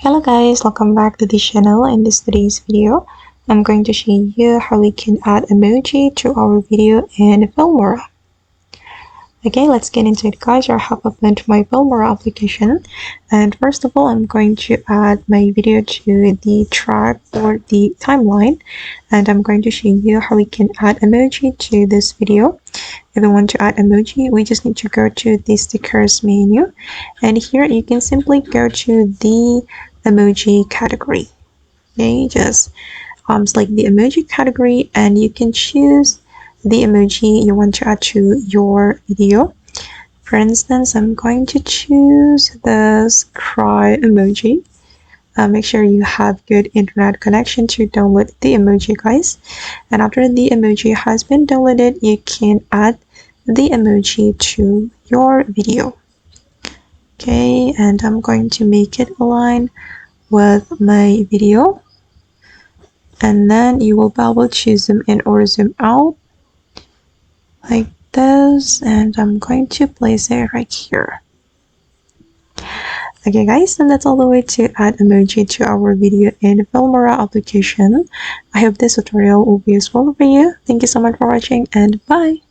Hello guys, welcome back to the channel. In today's video, I'm going to show you how we can add emoji to our video in Filmora. Okay, let's get into it guys. I have opened my Filmora application, and first of all, I'm going to add my video to the track or the timeline, and I'm going to show you how we can add emoji to this video. If we want to add emoji, we just need to go to the stickers menu, and here you can simply go to the emoji category. Okay, just select the emoji category and you can choose the emoji you want to add to your video. For instance, I'm going to choose this cry emoji. Make sure you have good internet connection to download the emoji guys, and after the emoji has been downloaded, you can add the emoji to your video. Okay, and I'm going to make it align with my video, and then you will be able to zoom in or zoom out like this, and I'm going to place it right here. Okay guys, and that's all the way to add emoji to our video in Filmora application. I hope this tutorial will be useful for you. Thank you so much for watching, and bye.